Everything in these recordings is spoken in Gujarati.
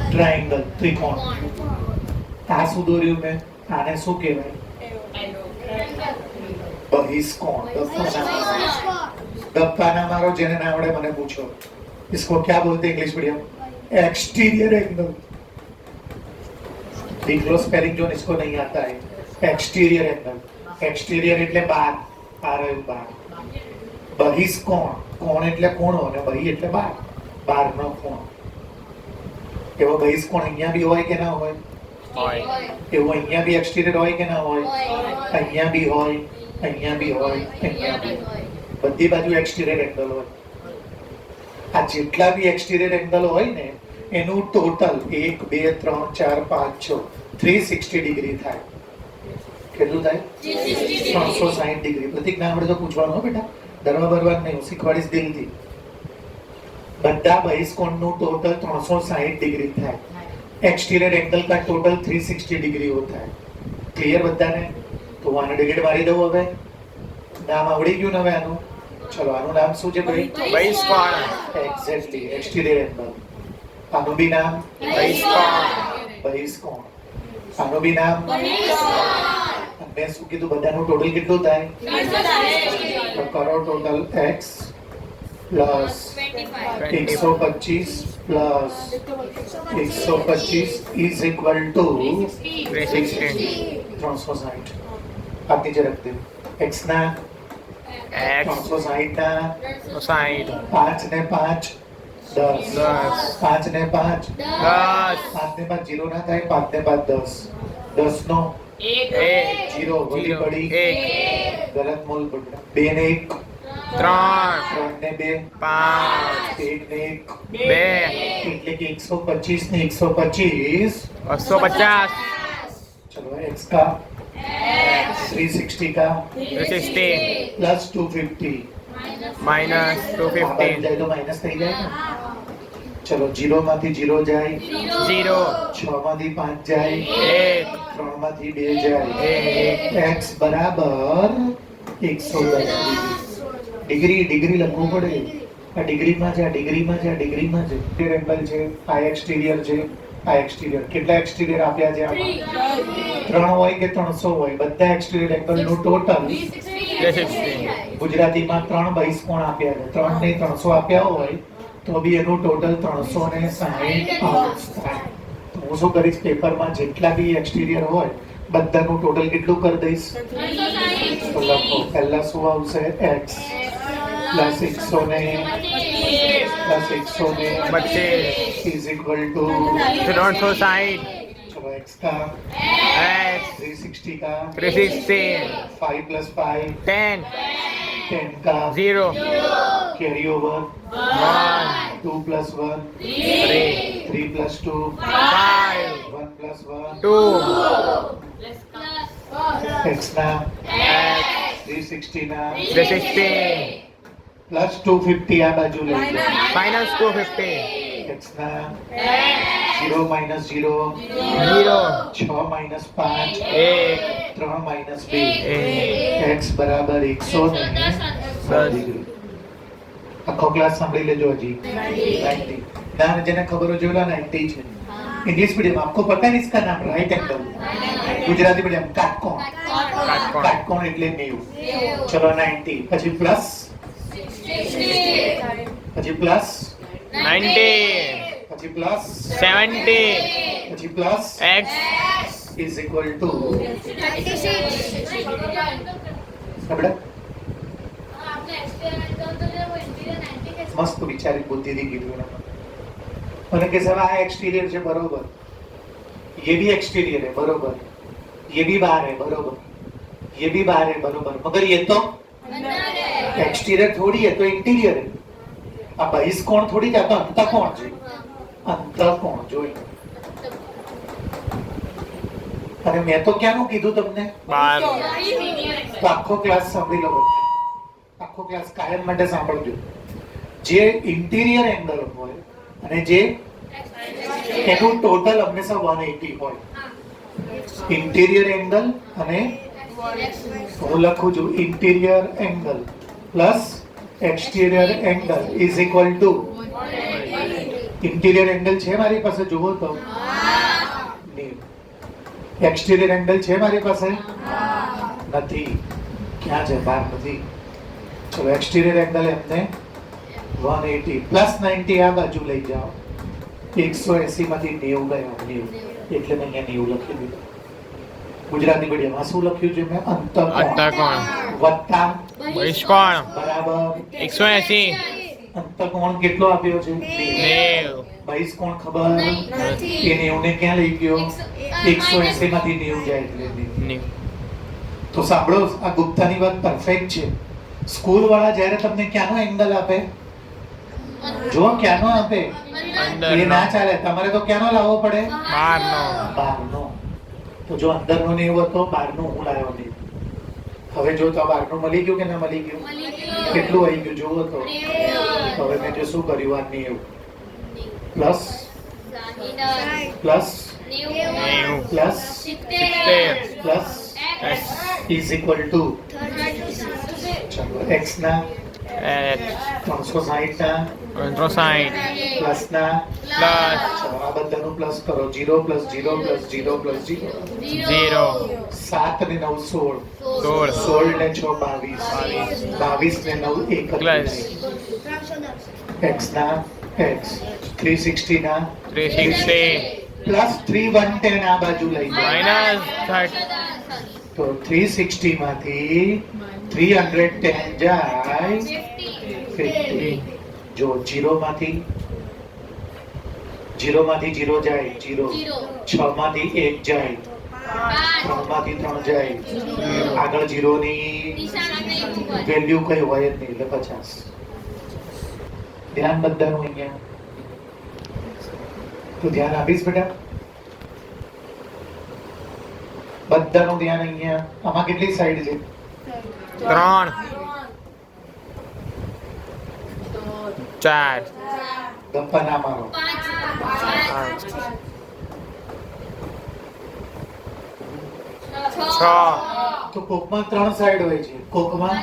ટ્રાયેંગલ, ત્રિકોણ. આ શું દોર્યું મેં? આને શું કહેવાય? બહિષ્કોણ. डब्बा मारो जेने ना आवड़े मने पूछो, इसको क्या बोलते हैं इंग्लिश मीडियम? Exterior angle. देख लो स्पेलिंग जो इसको नहीं आता है. Exterior angle. एक्सटीरियर એટલે બહાર, બહાર આવ્યું બહાર. બહિષ્કોણ, કોણ એટલે કોણો અને બહિ એટલે બહાર, બહારનો કોણ. એવો બહિષ્કોણ અહીંયા બી હોય કે ના હોય? હોય. એવો અહીંયા બી એક્સટીરિયર હોય કે ના હોય? અહીંયા બી હોય, અહીંયા બી હોય, અહીંયા બી હોય. બધી બાજુ એક્સટીરિયર એંગલ હોય. આ જેટલા બી એક્સટીરિયર એંગલ હોય ને એનું ટોટલ 1 2 3 4 5 6 360 ડિગ્રી થાય. કેટલું થાય? 360 ડિગ્રી. પ્રતિક ના આપણે તો પૂછવાનું હો બેટા, ડરવા બરવા નહીં, શીખવાડીશ દિલથી. બધા બહિષ્કોણનું ટોટલ 360 ડિગ્રી થાય. एक्सटीरियर एंगल का टोटल 360 डिग्री होता है. क्लियर बધાને? તો આને ડિલીટ મારી દઉં હવે. નામ આવડી ગયું ને હવે આનું? ચલો આનું નામ શું છે ભાઈ? બહિષ્કોણ. Exactly, exterior angle. આનું બી નામ બહિષ્કોણ. બહિષ્કોણ. આનું બી નામ બહિષ્કોણ. મેં શું કીધું? બધાનું ટોટલ કેટલું થાય? 360. તો કરો total x plus 125 plus 125 is equal to 360. आप नीचे रख दो. x ना x 360 ના 60 5 ને 5 10 5 ને 5 10 5 ને 5 0 ના થાય, 5 ને 5 10 10 નો 1 0 વળી પડી 1 ગલત મૂલ પડ્યા. 2 ને 1 3 3 ને 2 5 1 ને 1 2 એટલે કે 125 ને 125 250 चलो x का 360 का 360 प्लस 250 minus આ 250 જાય તો માઈનસ થઈ જાય ને. ચલો 0 માંથી 0 જાય, 0 6 માંથી 5 જાય, 1 3 માંથી 2 જાય. x બરાબર 110 ડિગ્રી. ડિગ્રી લખવું પડે. આ ડિગ્રીમાં છે, આ ડિગ્રીમાં છે, આ ડિગ્રીમાં છે. એંગલ છે, આ એક્સટીરિયર છે, આ એક્સટીરિયર. કેટલા એક્સટીરિયર આપ્યા છે આમાં? 3 હોય કે 300 હોય, બધા એક્સટીરિયર એંગલનું ટોટલ 360 ગુજરાતીમાં 3 બહિષ્કોણ આપ્યા છે. 3 ને 300 આપ્યા હોય તો બી એનું ટોટલ 360 થાય. તો હું શું કરીશ, પેપરમાં જેટલા બી એક્સટીરિયર હોય બધાનું ટોટલ કેટલું કરી દઈશ? તો લખો. પહેલા શું આવશે? x plus 125 is equal to 360 चलो x का x 360 का 360 5 प्लस 5 10 10 का 0 carry over 1 2 plus 1 3 3 plus 2 5 1 plus 1 2 x ना x 360 ना 360 प्लस 250 આ બાજુ લઈ લો. minus 250 x ના 0 માઈનસ 0 0 6 માઈનસ 5 1 3 માઈનસ 2 1 x બરાબર 110 ડિગ્રી. આખો ક્લાસ સાંભળી લેજો હજી. 90 ના જેને ખબર હોય જોલા 90 છે. इंग्लिश मीडियम आपको पता है इसका नाम right angle. Gujarati medium Katkon. Katkon એટલે 90. ચલો 90 પછી પ્લસ પછી પ્લસ 90 પછી પ્લસ 70 પછી plus x is equal to આપણે મસ્ત વિચારી બુદ્ધિથી કીધું એને. मैंने कैसा है एक्सटीरियर है बरोबर, ये भी एक्सटीरियर है बरोबर, ये भी बाहर है बरोबर, ये भी बाहर है बरोबर, मगर ये तो एक्सटीरियर थोड़ी है तो इंटीरियर है. अब बहिष्कोण थोड़ी जाता अंतःकोण जो अंतःकोण जो अरे मैं तो क्या નું કીધું તમને? તો આખો ક્લાસ સાંભળી લો બધા. આખો ક્લાસ કાયમ માટે સાંભળજો. જે ઇન્ટિરિયર એંગલ હોય અને જે એનું ટોટલ હંમેશા 180 હોય. ઇન્ટિરિયર એંગલ અને હું લખું છું interior angle plus exterior angle is equal to interior angle છે મારી પાસે, જુઓ તો 90. એક્સટિરિયર એંગલ છે મારી પાસે, નથી. ક્યાં છે? બહાર નથી. ચલો એક્સટિરિયર એંગલ એમને 180 પ્લસ 90 આ બાજુ લઈ જાઓ. 180 માંથી 90 ગયા, 90 એટલે મેં અહીંયા 90 લખી દીધું. ગુજરાતી મીડિયમમાં શું લખ્યું છે મેં? અંતઃકોણ અંતઃકોણ વત્તા બહિષ્કોણ બરાબર 180 અંતઃકોણ કેટલો આપ્યો છે? 90 બહિષ્કોણ ખબર એ 90 ને ક્યાં લઈ ગયો? 180 માંથી 90 જાય એટલે 90. તો સાંભળો, આ ગુપ્તાની વાત પરફેક્ટ છે. સ્કૂલ વાળા જ્યારે તમને ક્યાંનો એંગલ આપે, જો ક્યાંનો આપે એ અંદર ના ચાલે, તમારે તો ક્યાંનો લાવવો પડે? બારનો બહારનો. તો જો અંદરનો નહીં હતો, બહારનો હું લાવ્યો નહીં. હવે જો તો બહારનું મળી ગયું કે ના મળી ગયું? કેટલું આવી ગયું જુઓ તો. હવે મેં જો શું કર્યું? આ 90 plus plus 90 plus 70 plus is equal to x ના 360 ના 360 પ્લસ ના પ્લસ ચલો આ બધાનું પ્લસ કરો. 0 પ્લસ 0 પ્લસ 0 પ્લસ 0 0 7 ને 9 16 16 16 ને 6 22 22 ને 9 પ્લસ 31 x ના x 360 ના 360 પ્લસ 3 110 આ બાજુ લઈ જાઓ. માઇનસ 30 તો 360 માંથી 310 જાય 50. જો 0 માંથી 0 જાય 0, 6 માંથી 1 જાય, 3 માંથી 3 જાય, આગળ 0 ની વેલ્યુ કઈ હોય જ નહીં એટલે 50. ધ્યાન બધાનું અહીંયા તો ધ્યાન આપીશ બેટા, બધાનું ધ્યાન અહીંયા. આમાં કેટલી સાઈડ છે? 3 4 ગપ્પા ના મારો. 6 તો કોકમાં 3 સાઈડ હોય છે, કોકમાં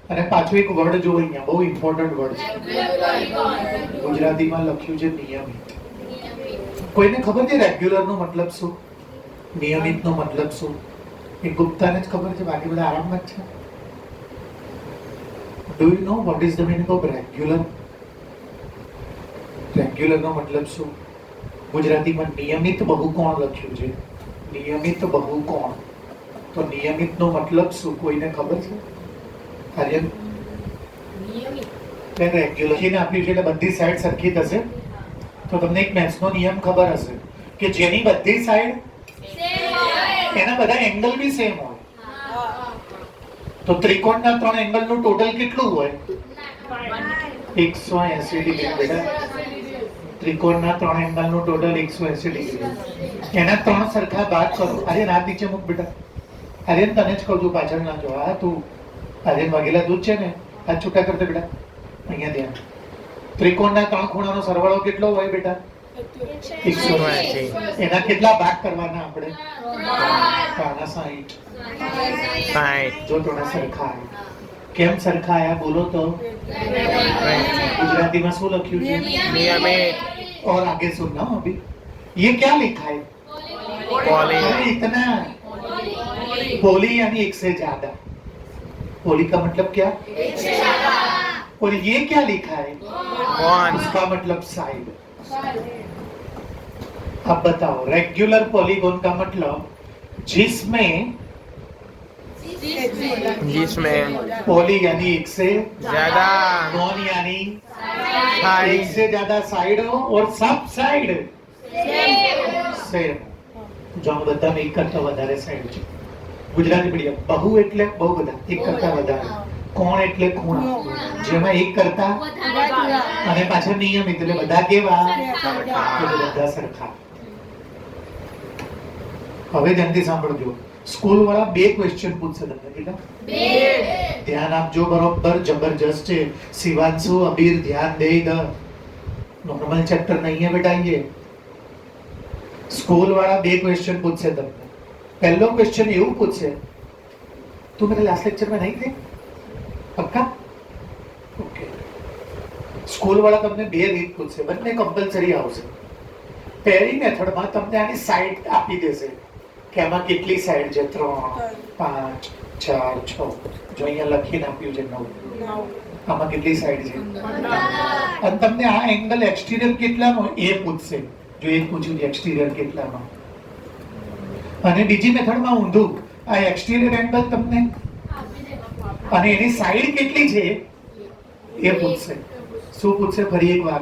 અને પાછું એક વર્ડ જો અહીંયા બહુ ઇમ્પોર્ટન્ટ વર્ડ છે, ગુજરાતીમાં લખ્યું છે નિયમિત. કોઈને ખબર છે રેગ્યુલર નો મતલબ શું, નિયમિત નો મતલબ શું? એ ગુપ્તાને જ ખબર છે, બાકી બધા આરામમાં જ છે. Do you know what is the meaning of regular? Regular નો મતલબ શું? ગુજરાતીમાં નિયમિત બહુકોણ લખ્યું છે, નિયમિત બહુકોણ. તો નિયમિત નો મતલબ શું કોઈને ખબર છે? આર્યન રેગ્યુલર ને આપ્યું છે એટલે બધી સાઈડ સરખી થશે. તો તમને એક મેથ્સ નો નિયમ ખબર હશે કે જેની બધી સાઈડ એના બધા એંગલ બી સેમ હોય. તો ત્રિકોણના 3 એંગલનું ટોટલ કેટલું હોય? 180 ડિગ્રી બેટા. ત્રિકોણના 3 એંગલનું ટોટલ 180 ડિગ્રી. એના 3 સરખા ભાગ કરો. આર્યન હાથ નીચે મૂક બેટા. આર્યન તને જ કહું છું, પાછળ ના જો. હા તું આર્યન વાઘેલા દૂધ છે ને, હાથ છૂટા કરતે બેટા. અહીંયા ધ્યાન. ત્રિકોણના 3 ખૂણાનો સરવાળો કેટલો હોય બેટા? 180. એના કેટલા ભાગ કરવાના આપણે? 60. જો થોડા સરખા આયા. કેમ સરખા આયા બોલો તો? ગુજરાતીમાં શું લખ્યું છે? નિયમિત और आगे सुनना अभी. ये क्या लिखा है? पॉली अरे इतना पोली यानी एक से ज्यादा. पोली का मतलब क्या? एक से ज्यादा. और ये क्या लिखा है? वन उसका मतलब साइड. अब बताओ, रेगुलर पॉलीगॉन का मतलब जिसमें पोली यानी एक से ज्यादा गॉन यानी साइड एक से ज्यादा साइड हो और सब साइड सेम. જો આ બધામાં એક કરતા વધારે સાઈડ છે. ગુજરાતી મીડિયમ બહુ એટલે બહુ બધા, એક કરતા વધારે. કોણ એટલે ખૂણા, જેમાં એક કરતા અને પાછળ નિયમિત એટલે બધા કેવા? એટલે બધા સરખા. હવે ધ્યાનથી સાંભળજો. સ્કૂલ વાળા 2 ક્વેશ્ચન પૂછશે તમને. કેટલા? 2. ધ્યાન આપજો બરોબર, જબરજસ્ત છે. શિવાંશુ, અબીર ધ્યાન દે દ. नॉर्मल चैप्टर नहीं है बेटा ये. स्कूल वाला 2 क्वेश्चन पूछे તમને. पहलो क्वेश्चन એવું પૂછે, તું मेरे लास्ट लेक्चर में नहीं थे? पक्का? ओके. સ્કૂલ વાળા તમને બે રીત પૂછશે, બંને કમ્પલસરી આવશે. પહેલી મેથડમાં તમને આની સાઈડ આપી દેશે કે આમાં કેટલી સાઈડ છે, 3, 5, 4, 6. જો અહીંયા લખીને આપ્યું છે 9. આમાં કેટલી સાઈડ છે? અને તમને આ એંગલ એક્સટીરિયર કેટલાનો એ પૂછશે. જો એ પૂછ્યું છે એક્સટીરિયર કેટલાનો. અને બીજી મેથડમાં ઊંધું, આ એક્સટીરિયર એંગલ તમને અને એની સાઈડ કેટલી છે એ પૂછશે. શું પૂછશે? ફરી એક વાર,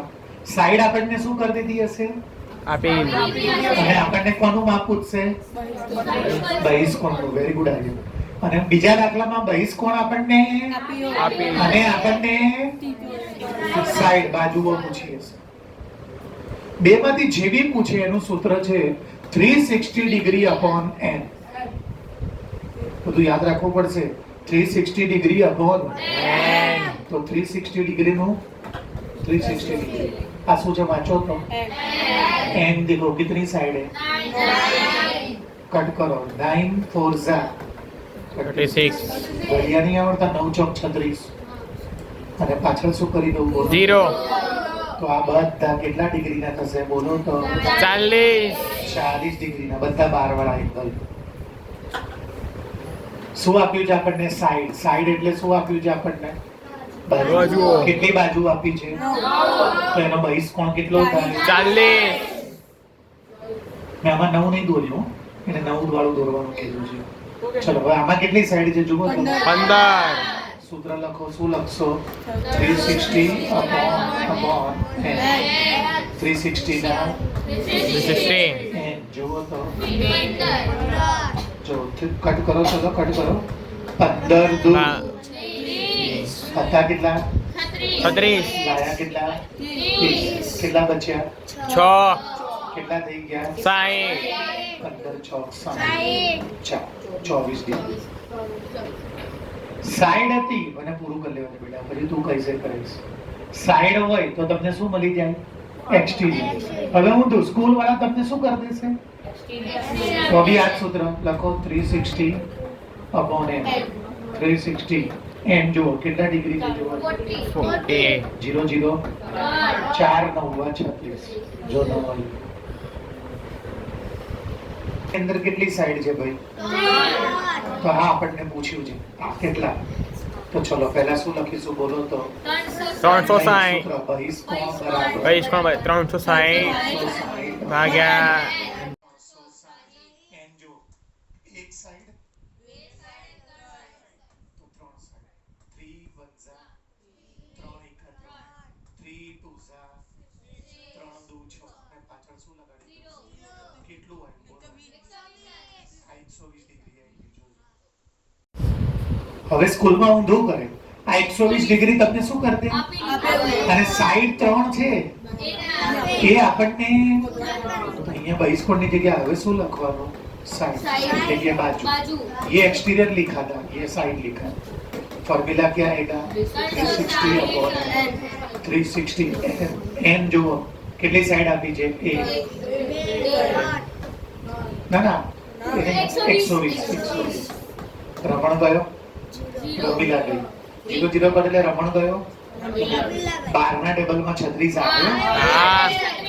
સાઈડ આપણને શું કરી દીધી હશે? આપી. અને આપણને કોનું માપ પૂછશે? બહિષ્કોણનું. Very good idea. અને બીજા દાખલામાં બહિષ્કોણ આપણને આપી. અને આપણને સાઈડ બાજુઓ પૂછી હશે. બેમાંથી જે બી પૂછે એનું સૂત્ર છે 360 ડિગ્રી અપોન n. બધું યાદ રાખવું પડશે. 360 ડિગ્રી અપોન તો 360 ડિગ્રી નું 360 डिग्री. આ શું છે વાંચો તો? n देखो कितनी साइड है? कट करो. 9 4 जा 36. ઘડિયા નહીં આવડતા? 9 ચોક 36. અને પાછળ શું કરી દઉં? બોલો. 0. તો આ બધા કેટલા ડિગ્રીના થશે? બોલો તો. 40. 40 ડિગ્રીના. બધા 12 વાળા એંગલ. શું આપ્યું છે આપણને? સાઈડ. સાઈડ એટલે શું આપ્યું છે આપણને? બાજુઓ. કેટલી બાજુ આપી છે? તો એનો બહિષ્કોણ કેટલો થાય? 40. મેં આમાં 9 નહીં દોર્યું, એને 9 વાળું દોરવાનું કીધું છે. ચલો હવે આમાં કેટલી સાઈડ છે જુઓ તો. 15. સૂત્ર લખો. શું લખશો? 360 અપોન n. 360 ના 16. n. જુઓ તો. જો કટ કરો. ચલો કટ કરો. 15 દૂર હતા કેટલા? 36. લાયા કેટલા? 30. કેટલા બચ્યા? 6. કેટલા થઈ ગયા? 60. 15 6 60. 24 ડિગ્રી સાઈડ હતી. મને પૂરું કરી લેવાનું બેટા, પછી તું કઈ છે કરીશ. સાઈડ હોય તો તમને શું મળી જાય? એક્સટીરિયર. હવે હું તો સ્કૂલ વાળા તમને શું કરી દેશે? તો બી આ જ સૂત્ર લખો. 360 અપોન n. 360 n. જુઓ કેટલા ડિગ્રી છે? જુઓ 48. 0 0 4 9 36. જો 9 અંદર કેટલી સાઈડ છે ભાઈ? તો આ આપણને પૂછ્યું છે. આ કેટલા? તો ચલો પહેલા શું લખીશું? બોલો તો. 360. બહિષ્કોણ બરાબર બહિષ્કોણ 360 ભાગ્યા n. જો એક સાઈડ તો 3 સાઈડ. 3 1 જા 3 1 3 2 જા 3 2 6. અને પાછળ શું લગાડ્યું? કેટલું આવ્યું? બોલો. 120 ડિગ્રી આવી ગયું. હવે સ્કૂલમાં ઊંધું કરે. આ 120 ડિગ્રી તમને શું કરી દે? અને સાઈડ 3 છે એ આપણને અહીંયા બહિષ્કોણની જગ્યાએ હવે શું લખવાનું? साइड जगह बाजू. ये एक्सटीरियर लिखा था, ये साइड लिखा. फॉर्मूला क्या आएगा? 360 अपॉन 360 n. जो કેટલી સાઈડ આપી છે? a. ના 120. રમણ ગયો, ફોર્મ્યુલા ગઈ. 0 0 બદલે રમણ ગયો. 12 ના ટેબલમાં 36 આવ્યો.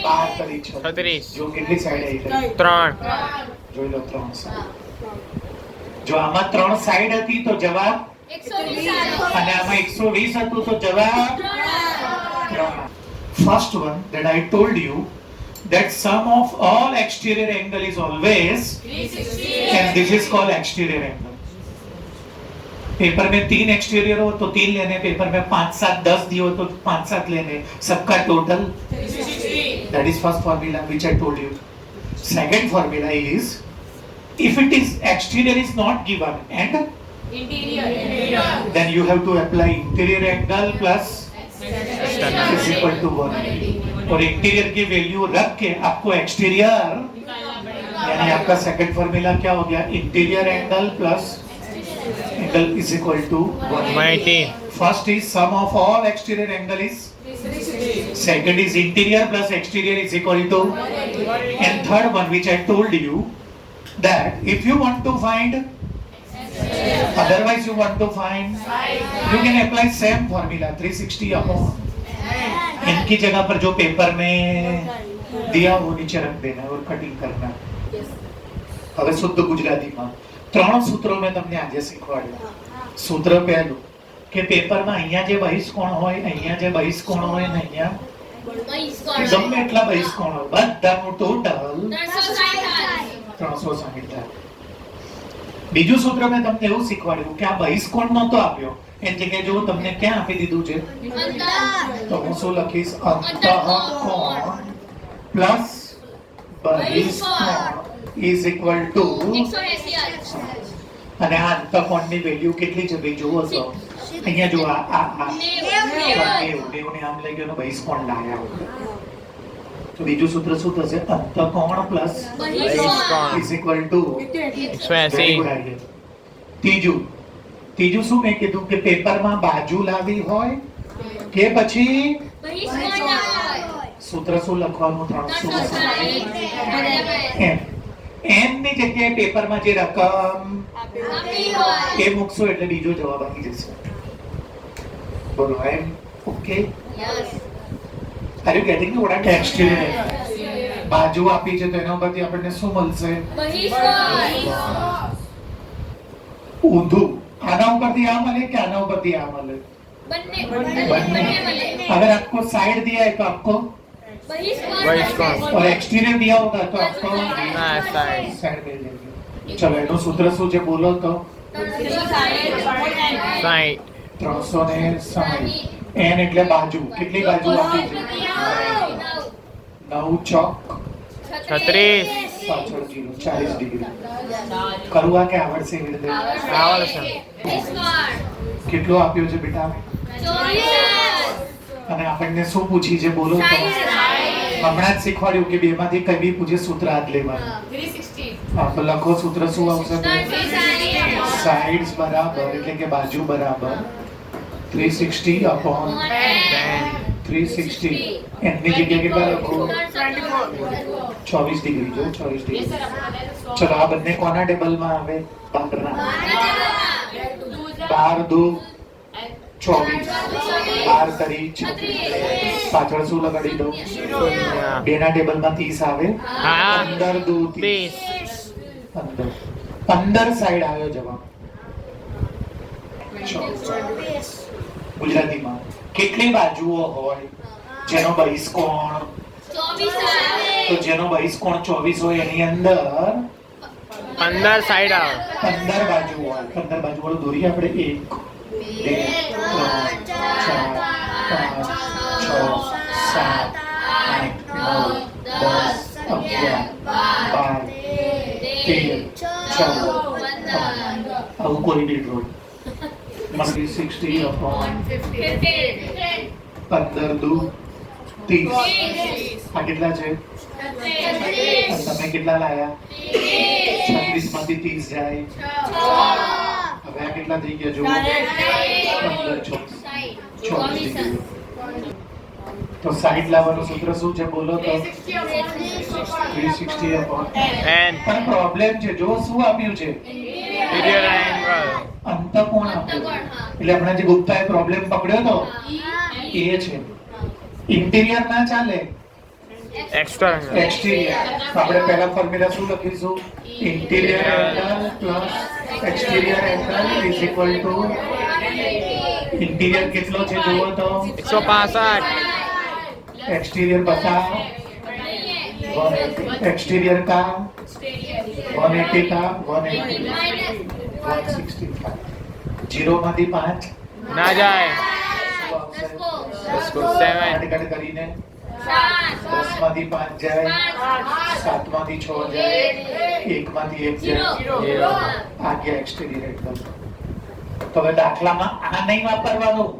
12 કરી 36. જો કેટલી સાઈડ આવી? 3. જોઈ લો 3 સાઈડ. જો આમાં 3 સાઈડ હતી તો જવાબ 120 અને આમાં 120 હતું તો જવાબ 3. First one that I told you that sum of all exterior angle is always 360 and this is called exterior angle. Paper में 3 एक्सटीरियर हो तो 3 लेने, पेपर में 5 7 10 दिए हो तो 5 7 लेने, सबका total 360. That is first formula which I told you. Second formula is if it is exterior is not given and interior, then you have to apply interior angle plus is equal to 180. और इंटीरियर की वैल्यू रख के आपको एक्सटीरियर यानी आपका सेकंड फॉर्मूला क्या हो गया? Interior angle plus angle is equal to 180. First is sum of all exterior angle is 360. Second is interior plus exterior is equal to 180. And third one which I told you that if you want to find otherwise you want to find you can apply same formula 360 upon इनकी जगह पर जो पेपर में दिया वो नीचे रख देना और कटिंग करना. હવે શુદ્ધ ગુજરાતીમાં 3 સૂત્રો મેં તમને આજે શીખવાડ્યા. સૂત્ર પહેલું કે પેપરમાં અહીંયા જે બહિષ્કોણ હોય, અહીંયા જે બહિષ્કોણ હોય ને અહીંયા ગમે એટલા બહિષ્કોણ હોય, બધાનું ટોટલ 360 થાય. બીજું સૂત્ર મેં તમને એવું શીખવાડ્યું કે આ બહિષ્કોણ નહોતો આપ્યો, એની જગ્યાએ જો તમને ક્યાં આપી દીધું છે, તો હું શું લખીશ, અંતઃકોણ પ્લસ બહિષ્કોણ ઇઝ ઇક્વલ ટુ, અને આ અંતઃકોણની વેલ્યુ કેટલી છે ભાઈ જુઓ છો અહીંયા, જો આ 90 ને આમ લઈ ગયો ને બહિષ્કોણ લાયા. તો બીજું સૂત્ર શું થશે, અંતઃકોણ પ્લસ બહિષ્કોણ ઇઝ ઇક્વલ ટુ 180. ત્રીજું શું મેં કીધું કે પેપરમાં બાજુ લાવી હોય કે પછી સૂત્ર શું લખવાનું, 360. એમ ની જગ્યાએ પેપરમાં જે રકમ એ મૂકશો એટલે બીજો જવાબ આવી જશે. બોલો, એમ okay? Are you getting what are text here? બાજુ આપી છે તો એના ઉપરથી આપણને શું મળશે, ઊંધું. આના ઉપરથી આ મળે કે આના ઉપરથી આ મળે, બંને. अगर आपको साइड दिया है तो आपको बहिष्कोण, और एक्सटीरियर दिया होगा तो आपको ના સાઈડ. साइड मिल जाएगी. चलो એનું સૂત્ર શું છે બોલો તો, 60. 360. n એટલે બાજુ, કેટલી બાજુ આપી છે, 9 ચોક 36. પાછળ 40 ડિગ્રી. કરવા કે આવડશે એવી રીતે? આવડશે. કેટલો આપ્યો છે બેટા, અને આપણને શું પૂછી છે બોલો તો, હમણાં જ શીખવાડ્યું કે બેમાંથી કઈ બી પૂછે સૂત્ર હાથ લેવાનું. હા તો લખો સૂત્ર શું આવશે, સાઇડ્સ બરાબર એટલે કે બાજુ બરાબર 360 upon 360. એની જગ્યાએ કેટલા લખો, 24 ડિગ્રી. જો 24 ડિગ્રી. ચલો આ બંને કોના ટેબલમાં આવે, 12 ના. 12 દુ 24, 12 તરી 36. પાછળ શું લગાડી દો, શૂન્ય. બેના ટેબલમાં 30 આવે, હા. 15 દુ 30. 15 સાઈડ આવ્યો જવાબ. ગુજરાતીમાં કેટલી બાજુઓ હોય જેનો બહિષ્કોણ, તો જેનો બહિષ્કોણ 24 હોય એની અંદર 15 સાઈડ આવે. 15 બાજુ હોય. 15 બાજુ વાળું દોરીએ આપણે, 1 2 3 4 5 6 7 8 9 10 11 12 13 14 આવું કોઈ બી ડ્રો 360 upon 15 દુ 30. આ કેટલા છે, અને તમે કેટલા લાયા, 36 માંથી 30 જાય, હવે આ કેટલા થઈ ગયા જો, 15 24 ડિગ્રી. તો સાઈડ લાવવાનું સૂત્ર શું છે બોલો તો, 360 upon. એન પણ પ્રોબ્લેમ છે, જો શું આપ્યું છે, ઇન્ટિરિયર એંગલ. અંતઃકોણ આપ્યું. એટલે હમણાં જે ગુપ્તાએ પ્રોબ્લેમ પકડ્યો તો એ છે. ઇન્ટિરિયર ના ચાલે, એક્સટર્નલ. એક્સટીરિયર. આપણે પહેલા ફોર્મ્યુલા શું લખીશું, interior angle plus exterior angle is equal to, interior કેટલો છે જુઓ તો, 165. एक्सटीरियर बता, एक्सटीरियर का 180 का 180 165. 0 માંથી 5 ના જાય. શું આવશે, 7. કટ કરીને 10 માંથી 5 જાય, 7 માંથી 6 જાય, 1 માંથી 1 જાય, આ ગયા एक्सटीरियर एकदम. તો હવે દાખલામાં આ નહીં વાપરવાનું,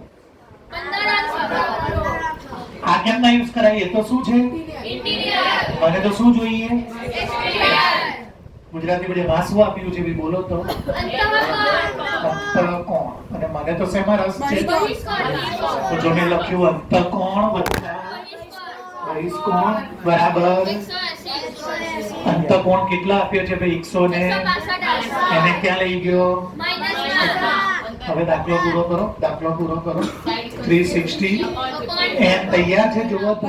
આ કેમ ના યુઝ કરાય, એ તો શું છે, મને તો શું જોઈએ, ગુજરાતી મીડિયમમાં શું આપ્યું છે બી બોલો તો, અંતઃકોણ. અને મને તો શેમાં રસ છે, તો જો મેં લખ્યું અંતઃકોણ વત્તા બહિષ્કોણ બરાબર, અંતઃકોણ કેટલા આપ્યો છે ભાઈ, 100 ને એને ક્યાં લઈ ગયો. હવે દાખલો પૂરો કરો, દાખલો પૂરો કરો. 360 એમ તૈયાર છે જોવો તો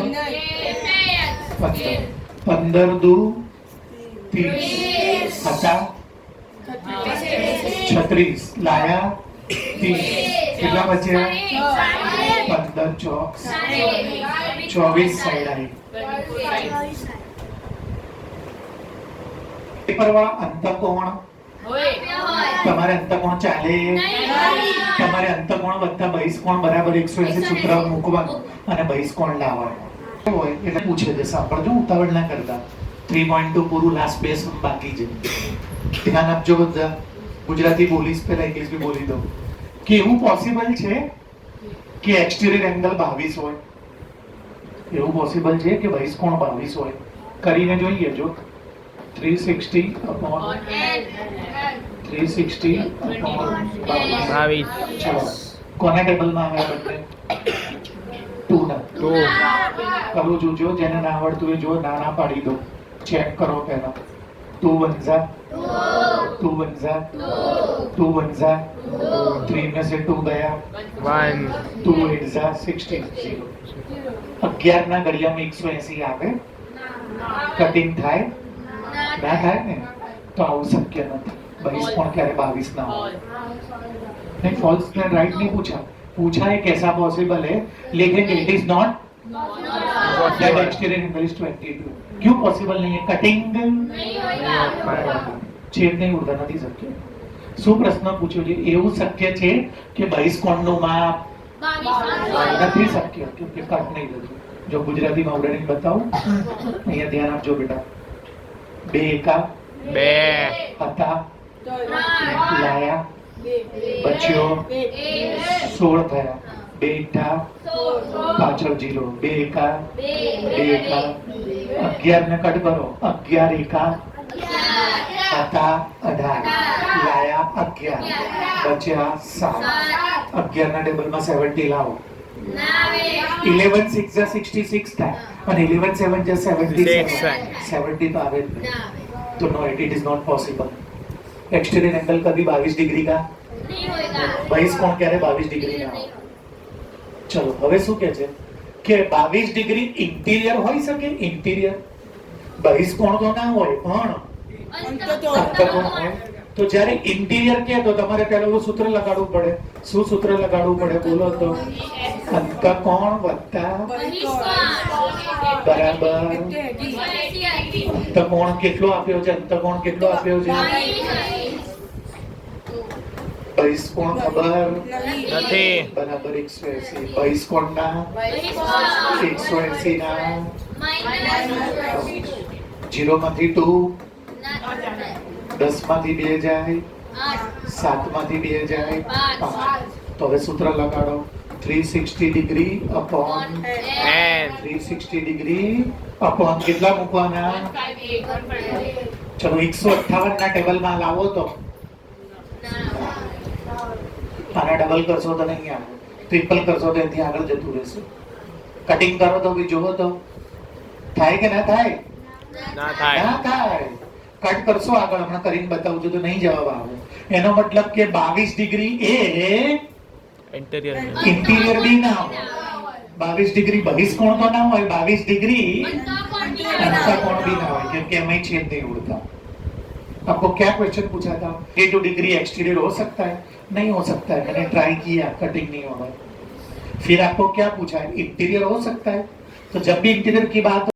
15 15 દુ 30 હતા 36 લાયા 30 કેટલા બચ્યા 15 ચોક 24 સાઈડ આવી પરવા અંતકોણ તમારે અંતકોણ ચાલે તમારે અંતકોણ વત્તા બહિષ્કોણ બરાબર 180 સૂત્ર મૂકવાનું અને બહિષ્કોણ લાવવાનું હોય એટલે પૂછે છે સાંભળજો ઉતાવળ ના કરતા 3.2 પૂરું લાસ્ટ બેસ બાકી છે ધ્યાન આપજો બધા ગુજરાતી બોલીશ પહેલા ઇંગ્લિશ બી બોલી દો કે એવું પોસિબલ છે કે એક્સટીરિયર એંગલ 22 હોય એવું પોસિબલ છે કે બહિષ્કોણ 22 હોય કરીને જોઈએ જો 360 upon 360 upon 22 ચલો કોના ટેબલમાં આવે બધે 2 ના 2 કરું જોજો જેને ના આવડતું એ જો ના પાડી દો ચેક કરો પહેલા 2 1 2 1 2 1 3 में से 2 गया 1 2 8 16 11 ના ઘડિયામાં 180 આવે કટિંગ થાય ના થાય ને તો આવું શક્ય નથી બહિષ્કોણ ક્યારે 22 ના હોય नहीं फॉल्स ने राइट नहीं पूछा है कैसा पॉसिबल है लेकिन it is not that exterior angle is 22 क्यों पॉसिबल नहीं है कटिंग छेद नहीं उड़ता નથી શક્ય શું પ્રશ્ન પૂછ્યો છે એવું શક્ય છે કે બહિષ્કોણનું માપ 22 નથી શક્ય કે કટ નહીં થતું જો ગુજરાતીમાં ઉડાડીને બતાવું અહીંયા ધ્યાન આપજો બેટા 2 એકા 2 હતા લાયા બચ્યો 16 થયા 2 ઇઠ્ઠા પાછળ 0 2 એકા 2 એકા 11 ને કટ કરો 11 એકા હતા 18 લાયા 11 બચ્યા 7 11 ના ટેબલમાં 70 લાવો 11 6 જા 66 થાય અને 11 7 જા 77 70 तो आवे तो no it is not possible exterior angle कभी 22 डिग्री का नहीं होएगा बहिष्कोण क्यारे 22 डिग्री ना हो चलो હવે શું કહે છે કે 22 ડિગ્રી ઇન્ટિરિયર હોઈ શકે ઇન્ટિરિયર બહિષ્કોણ તો ના હોય પણ અંતકોણ હોય તો જ્યારે ઇન્ટિરિયર કહે તો તમારે પહેલું સૂત્ર લગાડવું પડે શું સૂત્ર લગાડવું પડે બોલો તો અંતકોણ વત્તા બરાબર અંતકોણ કેટલો આપ્યો છે અંતકોણ કેટલો આપ્યો છે બહિષ્કોણ ખબર નથી બરાબર 180 બહિષ્કોણ ના 180 ના 0 માંથી 2 10 માંથી 2 જાય 7 માંથી 2 જાય 5 તો હવે સૂત્ર લગાડો 360 degree upon n 360 degree upon કેટલા મૂકવાના ચલો 158 ના ટેબલમાં લાવો તો આના ડબલ કરશો તો નહીં આવે ટ્રિપલ કરશો તો એથી આગળ જતું રહેશે કટિંગ કરો તો બી જોવો તો થાય કે ના થાય ના થાય ના થાય કટ કરશો આગળ હમણાં કરીને બતાવું છું તો નહીં જવાબ આવે એનો મતલબ કે 22 ડિગ્રી એ ઇન્ટિરિયર इंटीरियर भी ना हो 22 डिग्री बहिष्कोण तो ना हो 22 डिग्री अंतकोण भी ना हो क्योंकि हमें छेद नहीं उड़ता आपको क्या क्वेश्चन पूछा था 82 डिग्री एक्सटीरियर हो सकता है नहीं हो सकता है मैंने ट्राई किया कटिंग नहीं हो रहा फिर आपको क्या पूछा है इंटीरियर हो सकता है तो जब भी इंटीरियर की बात